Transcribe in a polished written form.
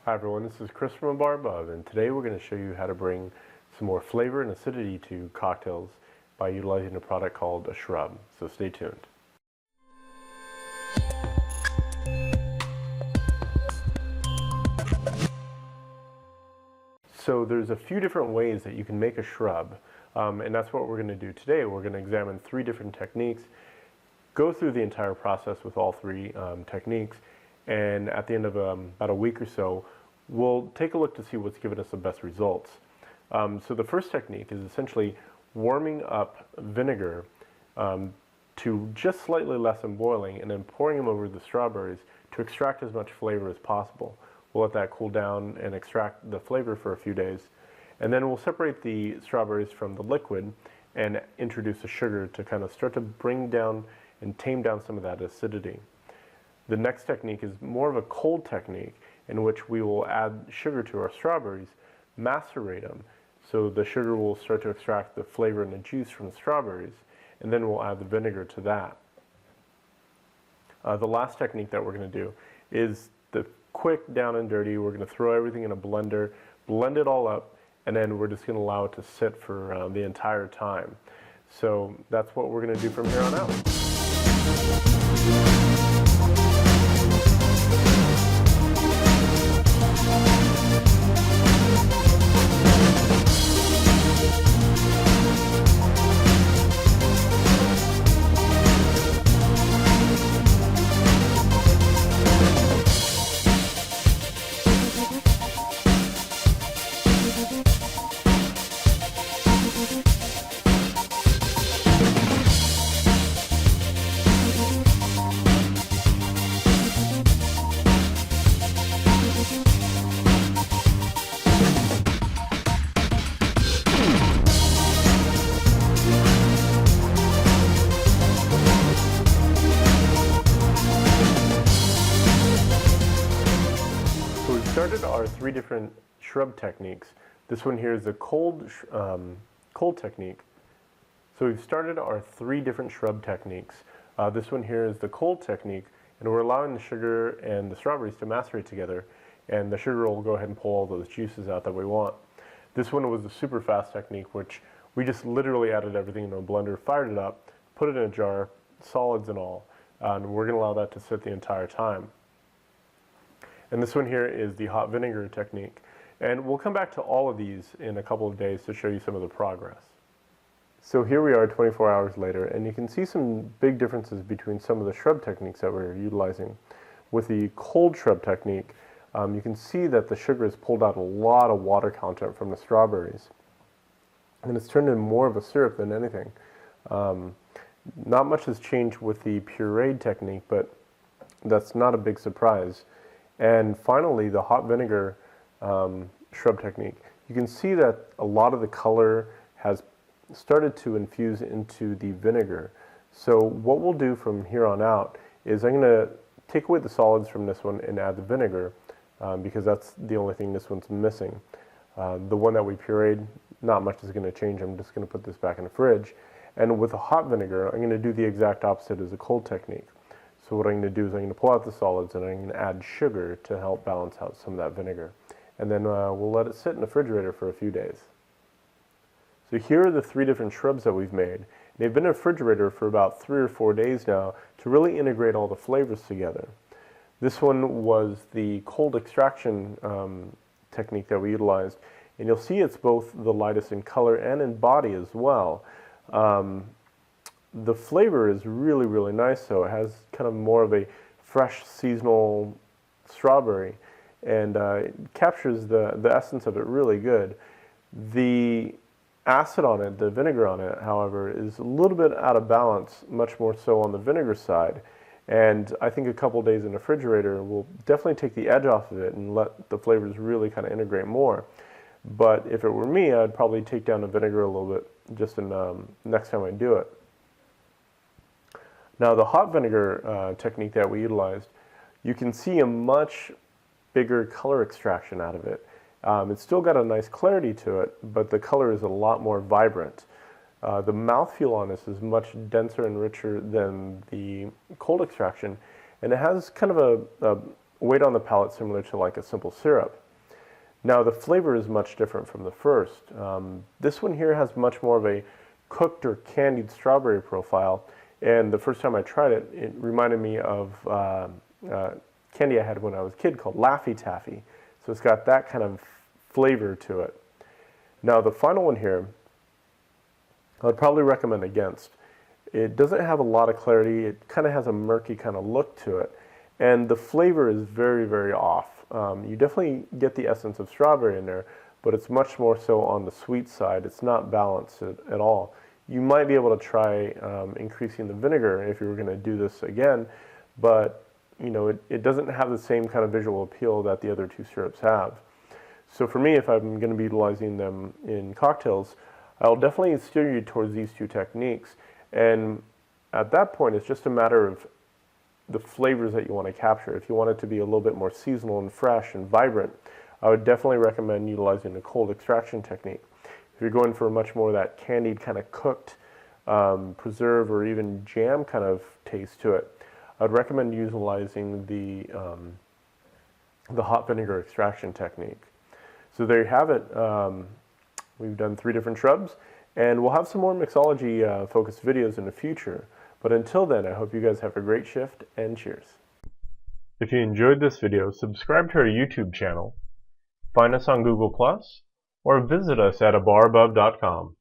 Hi everyone, this is Chris from A Bar Above, and today we're going to show you how to bring some more flavor and acidity to cocktails by utilizing a product called a Shrub. So stay tuned. So there's a few different ways that you can make a shrub, and that's what we're going to do today. We're going to examine 3 different techniques, go through the entire process with all 3 techniques, and at the end of about a week or so, we'll take a look to see what's given us the best results. So the first technique is essentially warming up vinegar to just slightly less than boiling, and then pouring them over the strawberries to extract as much flavor as possible. We'll let that cool down and extract the flavor for a few days, and then we'll separate the strawberries from the liquid and introduce the sugar to kind of start to bring down and tame down some of that acidity. The next technique is more of a cold technique, in which we will add sugar to our strawberries, macerate them, so the sugar will start to extract the flavor and the juice from the strawberries, and then we'll add the vinegar to that. The last technique that we're going to do is the quick down and dirty. We're going to throw everything in a blender, blend it all up, and then we're just going to allow it to sit for the entire time. So that's what we're going to do from here on out. Started our 3 different shrub techniques. This one here is the cold technique. So we've started our 3 different shrub techniques. This one here is the cold technique, and we're allowing the sugar and the strawberries to macerate together, and the sugar will go ahead and pull all those juices out that we want. This one was the super fast technique, which we just literally added everything into a blender, fired it up, put it in a jar, solids and all, and we're going to allow that to sit the entire time. And this one here is the hot vinegar technique. And we'll come back to all of these in a couple of days to show you some of the progress. So here we are 24 hours later, and you can see some big differences between some of the shrub techniques that we're utilizing. With the cold shrub technique, you can see that the sugar has pulled out a lot of water content from the strawberries. And it's turned into more of a syrup than anything. Not much has changed with the pureed technique, but that's not a big surprise. And finally, the hot vinegar shrub technique. You can see that a lot of the color has started to infuse into the vinegar. So what we'll do from here on out is I'm going to take away the solids from this one and add the vinegar because that's the only thing this one's missing. The one that we pureed, not much is going to change. I'm just going to put this back in the fridge. And with the hot vinegar, I'm going to do the exact opposite as the cold technique. So what I'm going to do is I'm going to pull out the solids and I'm going to add sugar to help balance out some of that vinegar. And then we'll let it sit in the refrigerator for a few days. So here are the 3 different shrubs that we've made. They've been in the refrigerator for about 3 or 4 days now to really integrate all the flavors together. This one was the cold extraction technique that we utilized. And you'll see it's both the lightest in color and in body as well. The flavor is really, really nice, so it has kind of more of a fresh seasonal strawberry, and it captures the essence of it really good. The acid on it, the vinegar on it, however, is a little bit out of balance, much more so on the vinegar side, and I think a couple days in the refrigerator will definitely take the edge off of it and let the flavors really kind of integrate more. But if it were me, I'd probably take down the vinegar a little bit just in next time I do it. Now the hot vinegar technique that we utilized, you can see a much bigger color extraction out of it. It's still got a nice clarity to it, but the color is a lot more vibrant. The mouthfeel on this is much denser and richer than the cold extraction, and it has kind of a weight on the palate similar to like a simple syrup. Now the flavor is much different from the first. This one here has much more of a cooked or candied strawberry profile, and the first time I tried it, it reminded me of candy I had when I was a kid called Laffy Taffy. So it's got that kind of flavor to it. Now the final one here, I would probably recommend against. It doesn't have a lot of clarity. It kind of has a murky kind of look to it, and the flavor is very, very off. You definitely get the essence of strawberry in there, but it's much more so on the sweet side. It's not balanced at all. You might be able to try increasing the vinegar if you were going to do this again, but you know, it doesn't have the same kind of visual appeal that the other two syrups have. So for me, if I'm going to be utilizing them in cocktails, I'll definitely steer you towards these two techniques. And at that point, it's just a matter of the flavors that you want to capture. If you want it to be a little bit more seasonal and fresh and vibrant, I would definitely recommend utilizing the cold extraction technique. If you're going for much more of that candied kind of cooked preserve or even jam kind of taste to it, I'd recommend utilizing the hot vinegar extraction technique. So there you have it. We've done 3 different shrubs, and we'll have some more mixology focused videos in the future. But until then, I hope you guys have a great shift, and cheers. If you enjoyed this video, subscribe to our YouTube channel, find us on Google+, or visit us at abarabove.com.